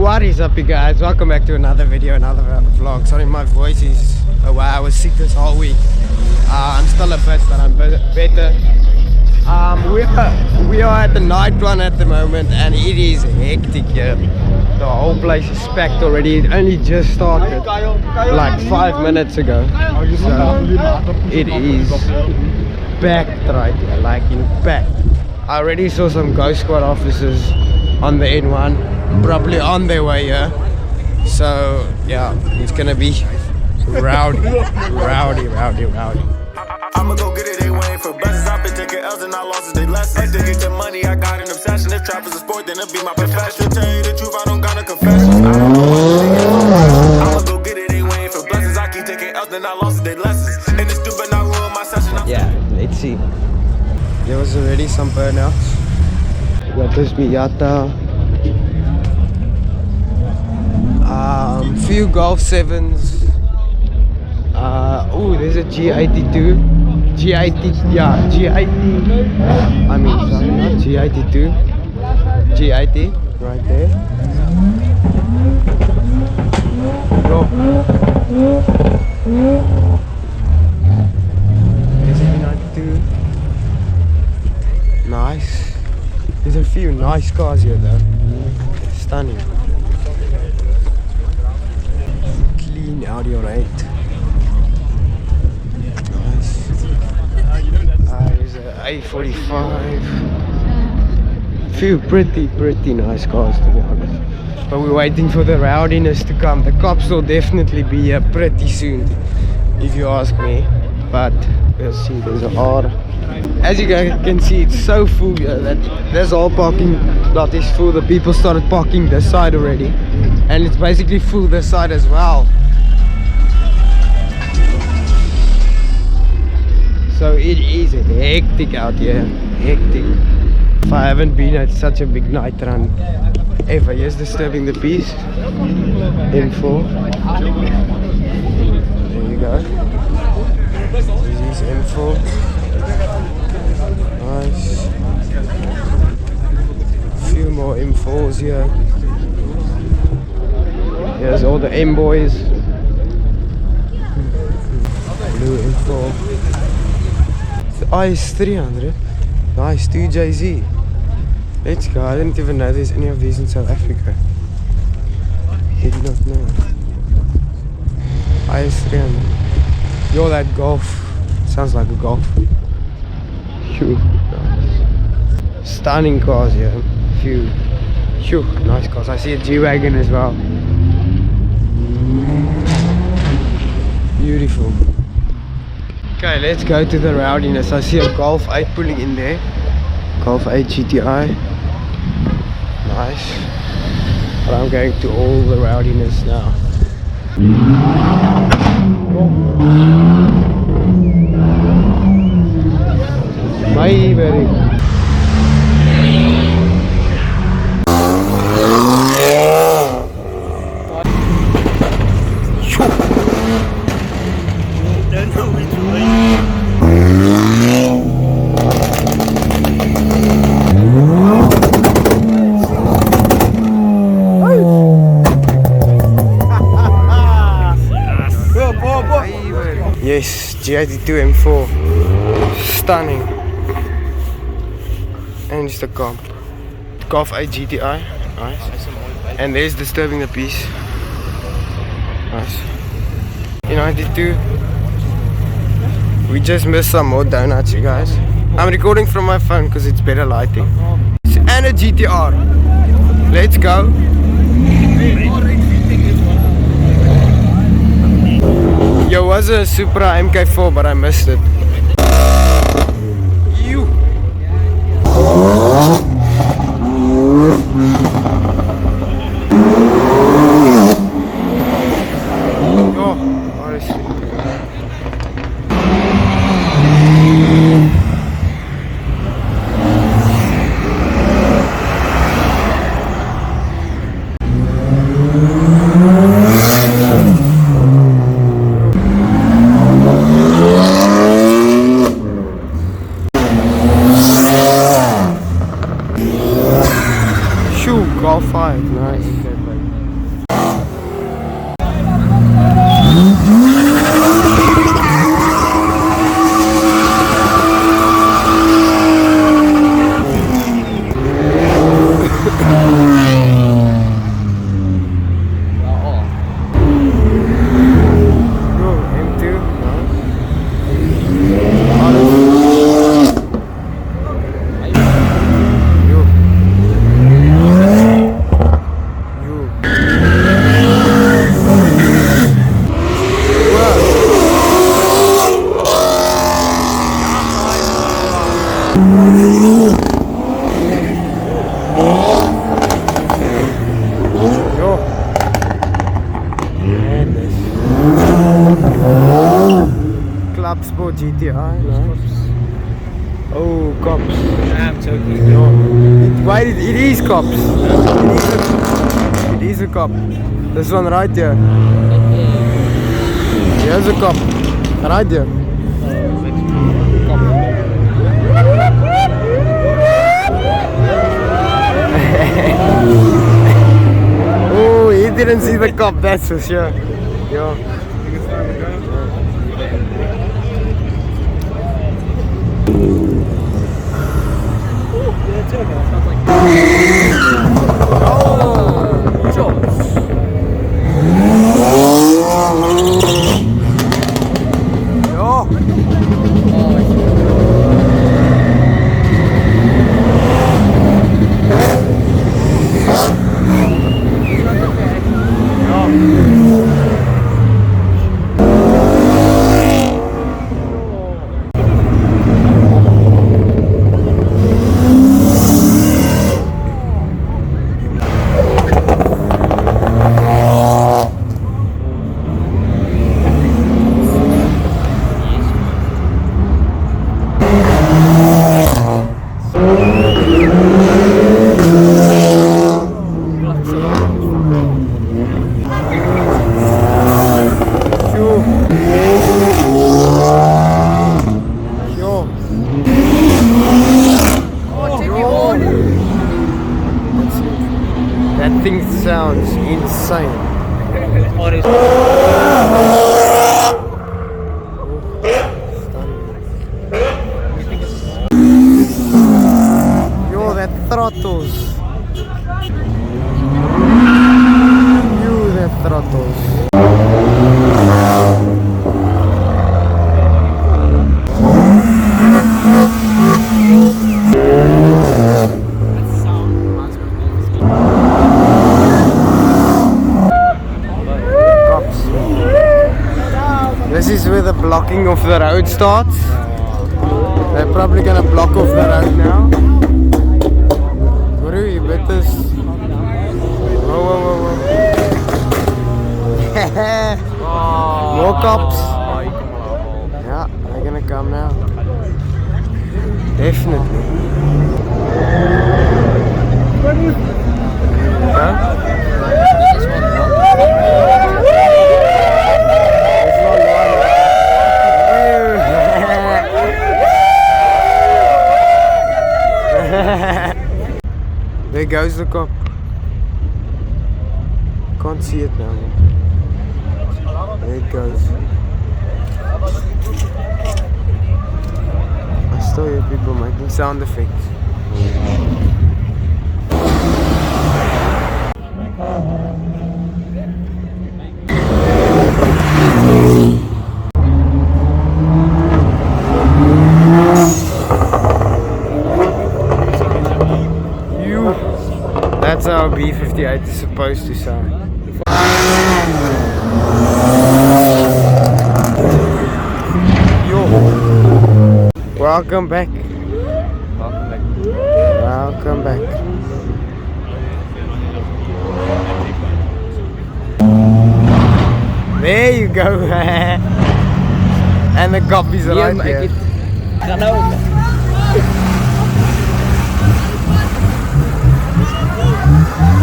What is up, you guys? Welcome back to another video, another vlog. Sorry, my voice is away. I was sick this whole week. I'm still a bit, but I'm better. We are at the night one at the moment, and it is hectic here. The whole place is packed already. It only just started like 5 minutes ago, so it is packed right here, like in packed. I already saw some Ghost Squad officers on the N1, probably on their way here. So yeah, it's gonna be rowdy. I'ma go get it, they waiting for blessings. I've been taking L's and I lost they lessons. To get the money, I got an obsession. If trap is a sport, then it'll be my profession. Tell you the truth, I don't got no confessions. I'ma go get it, they waiting for blessings. I keep taking L's and I lost they lessons. And it's stupid, not ruin my session. Yeah, let's see. There was already some burnouts. We got this Miata. Few Golf 7s. Oh, there's a G82. G80, yeah, G80. I mean, sorry, not G82. G80, right there. Go. There's a G92. Nice. There's a few nice cars here though. Stunning. Clean Audi R8. Nice. There's a A45. Few pretty nice cars, to be honest. But we're waiting for the rowdiness to come. The cops will definitely be here pretty soon, if you ask me. But we'll see. There's a R. As you guys can see, it's so full here that this whole parking lot is full. The people started parking this side already, and it's basically full this side as well. So it is hectic out here, hectic. If I haven't been at such a big night run ever. Here's Disturbing the Peace, M4. There you go. This is M4. Nice. Few more M4s here. Here's all the M boys. Blue M4. The IS300. Nice, 2JZ. Let's go. I didn't even know there's any of these in South Africa. Did not know. IS300. Yo, that Golf. Sounds like a Golf. Nice. Stunning cars here. Few nice cars. I see a G-Wagon as well. Beautiful. Okay, let's go to the rowdiness. I see a Golf 8 pulling in there. Golf 8 GTI. Nice. But I'm going to all the rowdiness now. Bye, buddy. Yes, G82 M4. Stunning. And just a Golf 8 GTI. Nice. And there's Disturbing the Peace. Nice. E92. We just missed some more donuts, you guys. I'm recording from my phone because it's better lighting. And a GTR. Let's go. There was a Supra MK4, but I missed it. You. Oh, honestly. for GTI, nice. Oh, cops. I'm joking. No. Why it is cops. It is a cop. This one right here. Here's a cop. Right here. Oh, he didn't see the cop, that's for sure. Yeah. That thing sounds insane. Yo, that throttles. Yo, that throttles. This is where the blocking of the road starts. They're probably gonna block off the road now. What are you with this? Whoa, whoa, whoa, whoa. More cops. Yeah, they're gonna come now. Definitely. Huh? There goes the cop. Can't see it now. There it goes. I still hear people making sound effects. That's how a B58 is supposed to sound. Yo. Welcome back. Welcome back. Welcome back. There you go. And the cop is right here.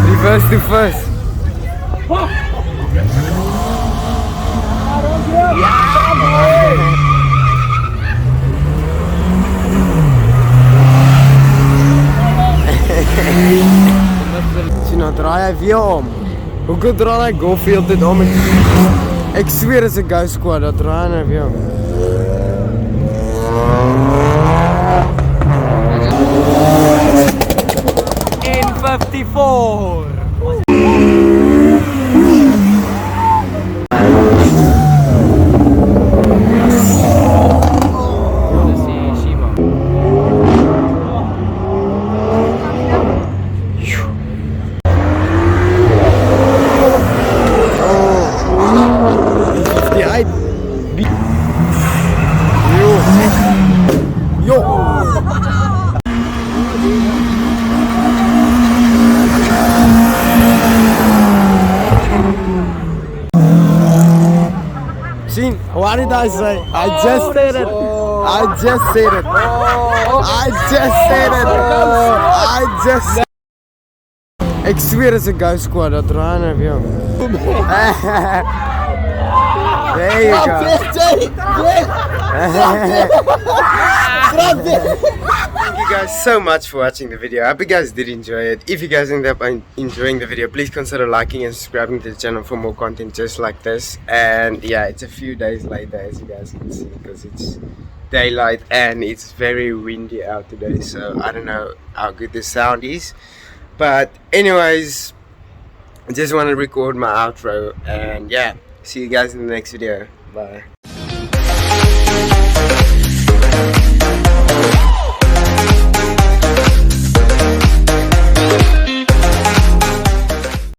Reverse to first. Sien draai hy weer om. Hoekom draai hy Goldfield dit om? Ek sweer as 'n ghost squad, dat draai hy weer om. In 54. Yo! What did I say? I just said it. I just said it. I just said it. I just. Ek zweer is 'n ghost squad dat run op jou. There you go. Thank you guys so much for watching the video. I hope you guys did enjoy it. If you guys end up enjoying the video, please consider liking and subscribing to the channel for more content just like this. And yeah, it's a few days later, as you guys can see, because it's daylight and it's very windy out today, so I don't know how good the sound is. But anyways, I just want to record my outro, and yeah, see you guys in the next video. Bye.